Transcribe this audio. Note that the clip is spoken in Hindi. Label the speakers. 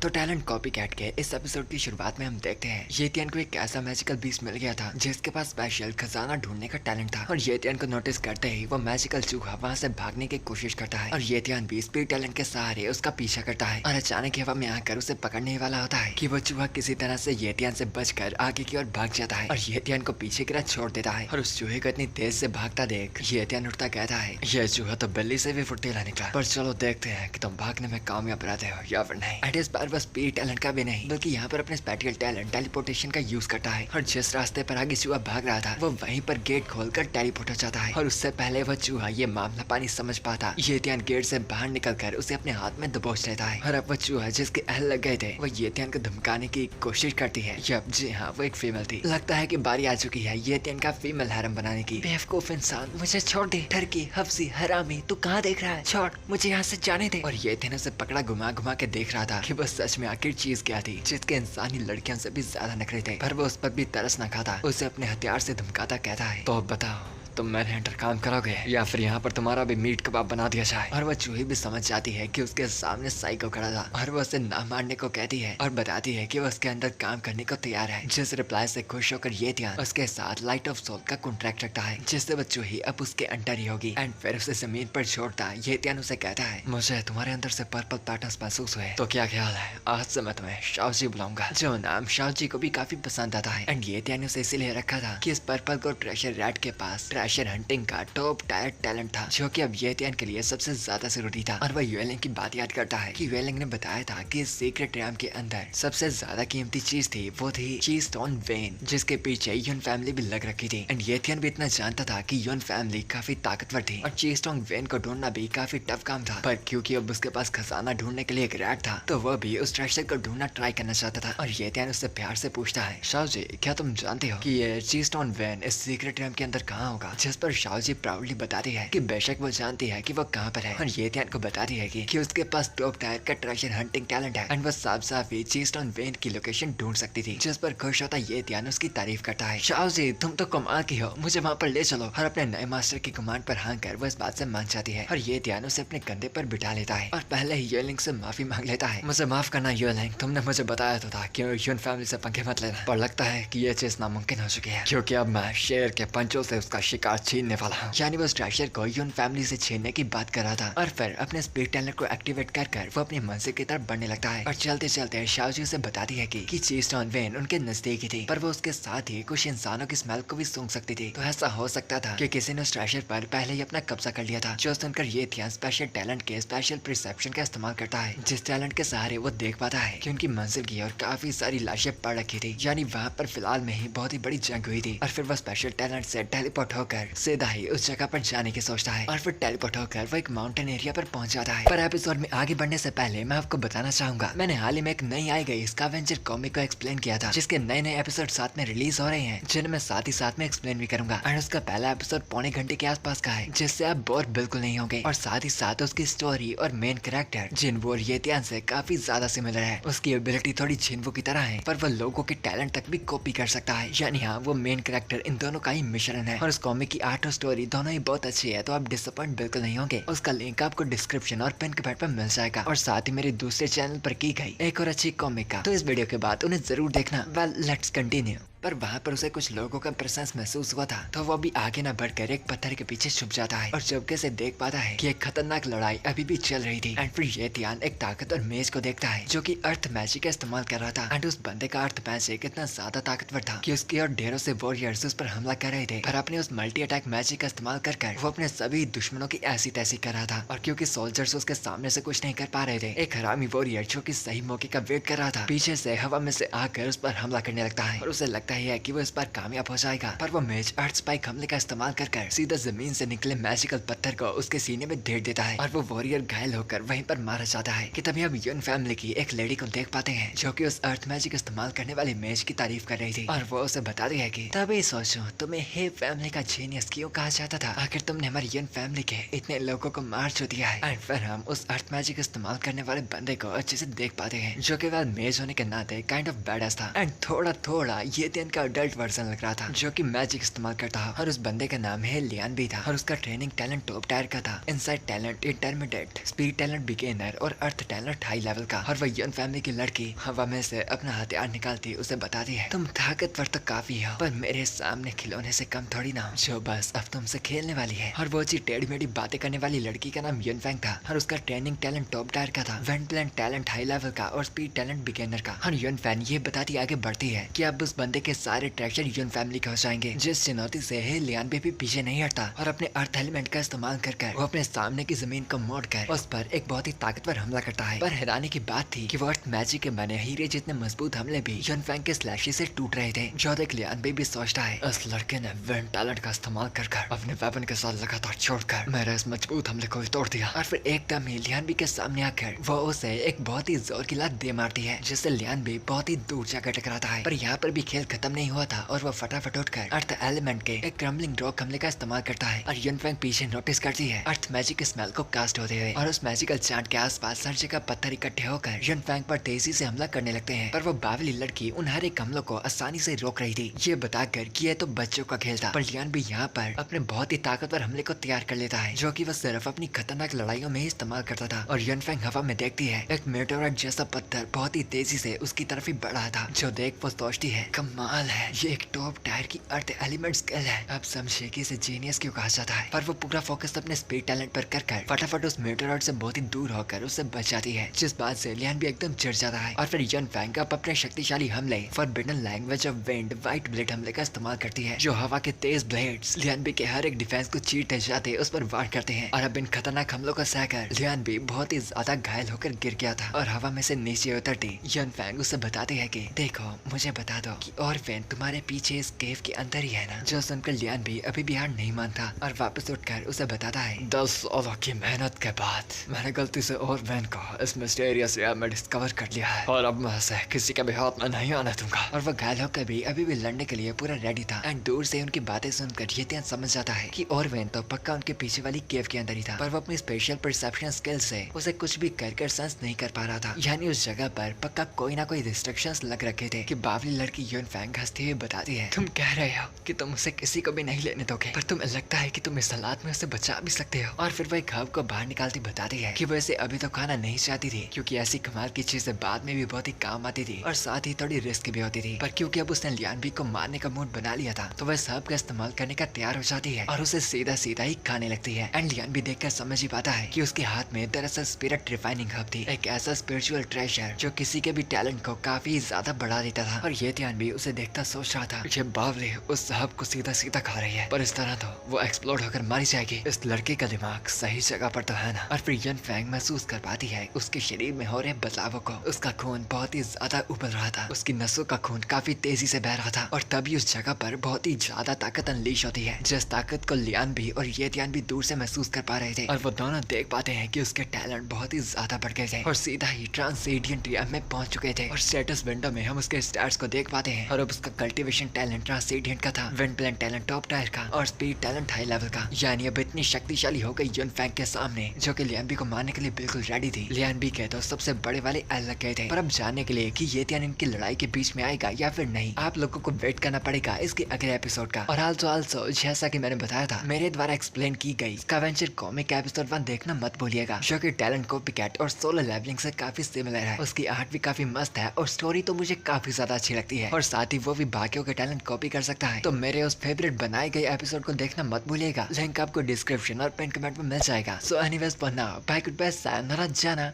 Speaker 1: तो टैलेंट कॉपी कैट के इस एपिसोड की शुरुआत में हम देखते हैं येतियन को एक ऐसा मैजिकल बीस्ट मिल गया था जिसके पास स्पेशल खजाना ढूंढने का टैलेंट था और येतियन को नोटिस करते ही वो मैजिकल चूहा वहाँ से भागने की कोशिश करता है और येतियन भी स्पीड टैलेंट के सहारे उसका पीछा करता है और अचानक हवा में आकर उसे पकड़ने वाला होता है कि वो चूहा किसी तरह से येतियन से बचकर आगे की ओर भाग जाता है और येतियन को पीछे की तरफ छोड़ देता है और उस चूहे को इतनी तेज से भागता देख येतियन उठता कहता है ये चूहा तो बिल्ली से भी फुर्तीला निकला, पर चलो देखते हैं कि तुम भागने में कामयाब रहते हो या फिर नहीं। एंड इस बार बस स्पीड टैलेंट का भी नहीं बल्कि यहाँ पर अपने स्पेशल टैलेंट टेलीपोर्टेशन का यूज करता है और जिस रास्ते पर आगे चूहा भाग रहा था वो वहीं पर गेट खोलकर टेलीपोर्ट हो जाता है और उससे पहले वह चूहा ये मामला पानी समझ पाता येतियन गेट से बाहर निकलकर उसे अपने हाथ में दबोच लेता है और अब वह चूहा जिसके अहल लग गए थे वो येतियन को धमकाने की कोशिश करती है। जब जी हाँ वो एक फीमेल थी। लगता है कि बारी आ चुकी है येतियन का फीमेल हैरम बनाने की। बेवकूफ इंसान, मुझे छोड़ दे, ठरकी, हफ्सी, हरामी, तू कहाँ देख रहा है? छोड़, मुझे यहाँ से जाने दे। और येतियन उसे पकड़ा घुमा घुमा के देख रहा था कि वो सच में आखिर चीज क्या थी जिसके इंसानी लड़कियों से भी ज्यादा नखरे थे, पर वो उस पर भी तरस न खाता। उसे अपने हथियार से धमकाता कहता है तो बताओ तुम मेरे हंटर काम करोगे या फिर यहाँ पर तुम्हारा भी मीट कबाब बना दिया जाए। और वह चूही भी समझ जाती है कि उसके सामने साइको खड़ा था और वो उसे ना मारने को कहती है और बताती है कि वो उसके अंदर काम करने को तैयार है। जिस रिप्लाई से खुश होकर येतियन उसके साथ लाइट ऑफ सोल का कॉन्ट्रैक्ट रखता है जिससे वो चूही अब उसके अंडर ही होगी। एंड फिर उसे जमीन पर छोड़ता येतियन उसे कहता है मुझे तुम्हारे अंदर से पर्पल पैटर्न्स महसूस हुए, तो क्या ख्याल है आज से मैं तुम्हें शाओजी बुलाऊंगा, जो नाम शाओजी को भी काफी पसंद आता है। एंड येतियन ने उसे इसीलिए रखा था कि इस पर्पल को ट्रेजर रैट के पास ट्रेजर हंटिंग का टॉप टायर टैलेंट था जो कि अब येतियन के लिए सबसे ज्यादा जरूरी था। और वह युएलिंग की बात याद करता है कि युएलिंग ने बताया था कि इस सीक्रेट रैम के अंदर सबसे ज्यादा कीमती चीज थी वो थी ची स्टोन वेन जिसके पीछे यून फैमिली भी लग रखी थी। एंड येतियन भी इतना जानता था कि यून फैमिली काफी ताकतवर थी और ची स्टोन वेन को ढूंढना भी काफी टफ काम था, पर क्योंकि अब उसके पास खजाना ढूंढने के लिए एक रैट था तो वह भी उस ट्रेजर को ढूंढना ट्राई करना चाहता था। और येतियन उससे प्यार से पूछता है शाओजी क्या तुम जानते हो कि ये ची स्टोन वेन इस सीक्रेट रैम के अंदर कहाँ होगा? जिस पर शाओजी प्राउडली बताती है कि बेशक वो जानती है कि वो कहाँ पर है और येतियन को बताती है कि उसके पास टॉप टायर का ट्रेजर हंटिंग टैलेंट है एंड वो साफ साफ ही ची स्टोन वेन की लोकेशन ढूंढ सकती थी। जिस पर खुश होता येतियन उसकी तारीफ करता है शाओजी तुम तो कमाल की हो, मुझे वहाँ पर ले चलो। और अपने नए मास्टर की कमांड पर हाँ कर वो इस बात से मान जाती है और येतियन उसे अपने कंधे पर बिठा लेता है और पहले ही युएलिंग से माफी मांग लेता है। मुझे माफ करना युएलिंग, तुमने मुझे बताया तो था कि यून फैमिली से पंगे मत लेना, पर लगता है कि ये चीज नामुमकिन हो चुकी है क्योंकि अब मैं शेर के पंचों से उसका शिकार छीनने वाला हूँ। यानी वो ट्रेजर को यून फैमिली से छीनने की बात कर रहा था और फिर अपने स्पीड टैलेंट को एक्टिवेट कर वो अपनी मंजिल की तरफ बढ़ने लगता है। और चलते चलते शाओजी उसे बताती है कि ची स्टोन वेन उनके नजदीक ही थी, पर वो उसके साथ ही कुछ इंसानों की स्मेल को भी सूंघ सकती थी। तो ऐसा हो सकता था कि किसी ने उस ट्रेजर पर पहले ही अपना कब्जा कर लिया था। जो सुनकर येतियन स्पेशल टैलेंट के स्पेशल परसेप्शन का इस्तेमाल करता है जिस टैलेंट के सहारे वो देख पाता है कि उनकी मंजिल की और काफी सारी लाशें पड़ रखी थी, यानी वहाँ पर फिलहाल में ही बहुत ही बड़ी जंग हुई थी। और फिर वो स्पेशल टैलेंट से टेलीपोर्ट होकर सीधा ही उस जगह पर जाने की सोचता है और फिर टेलीपोर्ट होकर वो एक माउंटेन एरिया पर पहुंच जाता है। पर एपिसोड में आगे बढ़ने से पहले मैं आपको बताना चाहूंगा मैंने हाल ही में एक नई आई गई स्कैवेंजर कॉमिक को एक्सप्लेन किया था जिसके नए नए एपिसोड साथ में रिलीज हो रहे हैं जिन्हें मैं साथ ही साथ में एक्सप्लेन भी करूंगा। और उसका पहला एपिसोड पौने घंटे के आसपास का है जिससे आप बोर बिल्कुल नहीं होंगे और साथ ही साथ उसकी स्टोरी और मेन कैरेक्टर जिन्वो और येतियन से काफी ज्यादा सिमिलर है। उसकी एबिलिटी थोड़ी जिन्वो की तरह है पर वो लोगों के टैलेंट तक भी कॉपी कर सकता है, यानी हाँ वो मेन कैरेक्टर इन दोनों का ही मिश्रण है। और उस कॉमिक की आर्ट और स्टोरी दोनों ही बहुत अच्छी है, तो आप डिसअपॉइंट बिल्कुल नहीं होंगे। उसका लिंक आपको डिस्क्रिप्शन और पिन कमेंट पर मिल जाएगा और साथ ही मेरे दूसरे चैनल पर की गई एक और अच्छी कॉमिक का, तो इस वीडियो के बाद उन्हें जरूर देखना। Well let's continue. पर वहाँ पर उसे कुछ लोगों का प्रेजेंस महसूस हुआ था तो वो भी आगे न बढ़कर एक पत्थर के पीछे छुप जाता है और चौके से देख पाता है कि एक खतरनाक लड़ाई अभी भी चल रही थी। एंड फिर येतियन एक ताकतवर मेज को देखता है जो कि अर्थ मैजिक का इस्तेमाल कर रहा था। एंड उस बंदे का अर्थ मैजिक इतना ज्यादा ताकतवर था कि उसकी और ढेरों से वॉरियर्स उस पर हमला कर रहे थे, पर अपने उस मल्टी अटैक मैजिक का इस्तेमाल कर वो अपने सभी दुश्मनों की ऐसी तैसी कर रहा था। और क्योंकि सोल्जर्स उसके सामने से कुछ नहीं कर पा रहे थे, एक हरामी वॉरियर जो कि सही मौके का वेट कर रहा था पीछे से हवा में से आकर उस पर हमला करने लगता है और उसे लगता है कि वो इस बार कामयाब हो जाएगा। पर वो मेज अर्थ स्पाइक हमले का इस्तेमाल कर सीधा जमीन से निकले मैजिकल पत्थर को उसके सीने में ढेर देता है और वो वॉरियर घायल होकर वहीं पर मारा जाता है। कि तभी हम यून फैमिली की एक लेडी को देख पाते हैं जो कि उस अर्थ मैजिक इस्तेमाल करने वाले मेज की तारीफ कर रही थी और वो उसे बताती है कि तभी सोचो तुम्हें हे फैमिली का जीनियस क्यों कहा जाता था, आखिर तुमने हमारी यून फैमिली के इतने लोगों को मार चो दिया है। एंड फिर हम उस अर्थ मैजिक इस्तेमाल करने वाले बंदे को अच्छे से देख पाते हैं जो कि वह मेज होने के नाते काइंड ऑफ बैडस था। एंड थोड़ा थोड़ा ये जेन का अडल्ट वर्जन लग रहा था जो कि मैजिक इस्तेमाल करता है और उस बंदे का नाम है लियान भी था और उसका ट्रेनिंग टैलेंट टॉप टायर का था, inside talent intermediate, speed talent beginner और अर्थ टैलेंट हाई लेवल का। और वह यन फैमिली की लड़की हवा में से अपना हथियार निकालती उसे बताती है तुम ताकतवर तो काफी हो पर मेरे सामने खिलौने से कम थोड़ी ना हो जो बस अब तुमसे खेलने वाली है। और वो अच्छी टेढ़ी मेढ़ी बातें करने वाली लड़की का नाम यन फैंग था और उसका ट्रेनिंग टैलेंट टॉप टायर का था, went plan talent high level का और स्पीड टैलेंट बिगिनर का। और यन फैन ये बताती आगे बढ़ती है कि अब उस बंदे के सारे ट्रेजर यन फैमिली के हो जाएंगे। जिस चुनौती से लियान भी पीछे नहीं हटता और अपने अर्थ एलिमेंट का इस्तेमाल कर वो अपने सामने की जमीन को मोड़ कर उस पर एक बहुत ही ताकतवर हमला करता है। पर हैरानी की बात थी कि वो अर्थ मैजिक के बने हीरे जितने मजबूत हमले भी यन फैंग के स्लैशी से टूट रहे थे। जो देख लियान भी सोचता है इस लड़के ने वेंट टैलेंट का इस्तेमाल कर अपने वेपन के साथ लगातार छोड़कर मेरे इस मजबूत हमले को तोड़ दिया। और फिर एकदम ही लियान भी के सामने आकर वो उसे एक बहुत ही जोर की लात दे मारती है जिससे लियान भी बहुत ही दूर जाकर टकराता है। पर यहाँ पर भी खेल खत्म नहीं हुआ था और वो फटाफट उठकर अर्थ एलिमेंट के एक क्रम्बलिंग रॉक हमले का इस्तेमाल करता है और यन फैंग पीछे नोटिस करती है अर्थ मैजिक स्मेल को कास्ट होते हुए और उस मैजिकल चांट के आसपास हर जगह पत्थर इकट्ठे होकर यन फैंग पर तेजी से हमला करने लगते हैं। पर वो बावली लड़की उन हर एक हमलों को आसानी से रोक रही थी, ये बताकर कि यह तो बच्चों का खेल था। पर लियान भी यहाँ पर अपने बहुत ही ताकतवर हमले को तैयार कर लेता है जो कि वह सिर्फ अपनी खतरनाक लड़ाइयों में ही इस्तेमाल करता था। और यन फैंग हवा में देखती है एक मेटोराइट जैसा पत्थर बहुत ही तेजी से उसकी तरफ ही बढ़ा था जो देख वो सोचती है कमाल है, ये एक टॉप टायर की अर्थ एलिमेंट स्किल है। अब समझे कि इसे जीनियस क्यों कहा जाता है। पर वो पूरा फोकस अपने स्पीड टैलेंट पर कर फटाफट उस मेटोराइट से बहुत ही दूर होकर उससे बच जाती है, जिस बात से लियान भी एकदम चिढ़ जाता है। और फिर यन फैंग अपने शक्तिशाली हमले forbidden language of wind white blade हमले का इस्तेमाल करती है जो हवा के तेज ब्लेड्स लियान बी के हर एक डिफेंस को चीरते जाते उस पर वार करते हैं। और अब इन खतरनाक हमलों को सहकर लियान बी बहुत ही ज्यादा घायल होकर गिर गया था और हवा में से नीचे उतरती यन फैंग उसे बताती है कि देखो मुझे बता दो कि और वैन तुम्हारे पीछे इस केव के अंदर ही है ना। जो सुनकर लियान भी अभी भी हार नहीं मानता और वापस उठकर उसे बताता है 10 सालों की मेहनत के बाद मैंने गलती से और वैन को इस मिस्टीरियस एरिया में डिस्कवर कर लिया है और अब मैं इसे किसी के भी हाथ में नहीं आने दूंगा। और वह घायल होकर भी अभी भी लड़ने के लिए पूरा रेडी था एंड दूर से उनकी बातें सुनकर ये ध्यान समझ जाता है कि और वैन तो पक्का उनके पीछे वाली केव के अंदर ही था। पर वो अपनी स्पेशल परसेप्शन स्किल से उसे कुछ भी कर सेंस नहीं कर पा रहा था, यानी उस जगह पर पक्का कोई ना कोई रिस्ट्रिक्शंस लग रखे थे। कि बावली लड़की यन फैंग हंसते हुए बताती है तुम कह रहे हो कि तुम उसे किसी को भी नहीं लेने दोगे, पर तुम्हें लगता है कि तुम इस हालात में उसे बचा भी सकते हो। और फिर वह एक हब को बाहर निकालती बताती है कि वो इसे अभी तो खाना नहीं चाहती थी क्योंकि ऐसी कमाल की चीजें बाद में भी बहुत ही काम आती थी और साथ ही थोड़ी रिस्क भी होती थी। पर क्योंकि अब उसने लियान बी को मारने का मूड बना लिया था तो वह सब का इस्तेमाल करने का तैयार हो जाती है और उसे सीधा सीधा ही खाने लगती है। एंड लियान भी देखकर समझ ही पाता है कि उसके हाथ में दरअसल स्पिरिट रिफाइनिंग हब थी, एक ऐसा स्पिरिचुअल ट्रेजर जो किसी के भी टैलेंट को काफी ज्यादा बढ़ा देता था। और ये ध्यान भी उसे देखता सोच रहा था ये बावली उस हब को सीधा सीधा खा रही है, पर इस तरह तो वो एक्सप्लोड होकर मारी जाएगी। इस लड़के का दिमाग सही जगह पर तो है ना। और फिर यन फैंग महसूस कर पाती है उसके शरीर में हो रहे बदलावों को। उसका खून बहुत ही ज्यादा उबल रहा था, उसकी नसों का खून काफी तेजी से बह रहा था और तभी उस जगह पर बहुत ही ज्यादा ताकत अनलीश होती है जिस ताकत को लियान भी और ये ध्यान भी दूर से महसूस कर पा रहे थे। और वो दोनों देख पाते हैं कि उसके टैलेंट बहुत ही ज्यादा बढ़ गए थे और सीधा ही ट्रांसेडियंट रियम में पहुंच चुके थे। और स्टेटस विंडो में हम उसके स्टैट्स को देख पाते हैं और अब उसका कल्टीवेशन टैलेंट ट्रांसेडियंट का था, wind plan talent top tier का और स्पीड टैलेंट हाई लेवल का। यानी अब इतनी शक्तिशाली हो गई यन फैंग के सामने जो कि लियान बी को मारने के लिए बिल्कुल रेडी थी। लियान बी के तो सबसे बड़े वाले एल लग गए थे। पर अब जानने के लिए कि ये ध्यान इनकी लड़ाई के बीच में आएगा या फिर नहीं, आप लोगों को वेट करना पड़ेगा इसके अगले एपिसोड का। और आल्सो जैसा कि मैंने बताया था मेरे द्वारा एक्सप्लेन की गई स्कैवेंजर कॉमिक एपिसोड 1 देखना मत भूलिएगा जो कि टैलेंट कॉपी कैट और सोलो लेवलिंग से काफी सिमिलर है। उसकी आर्ट भी काफी मस्त है और स्टोरी तो मुझे काफी ज्यादा अच्छी लगती है और साथ ही वो भी बाकियों के टैलेंट कॉपी कर सकता है। तो मेरे उस फेवरेट बनाए गए एपिसोड को देखना मत भूलिएगा, लिंक आपको डिस्क्रिप्शन और पिन कमेंट में मिल जाएगा। So anyways for now bye good bye, सायोनारा जाना।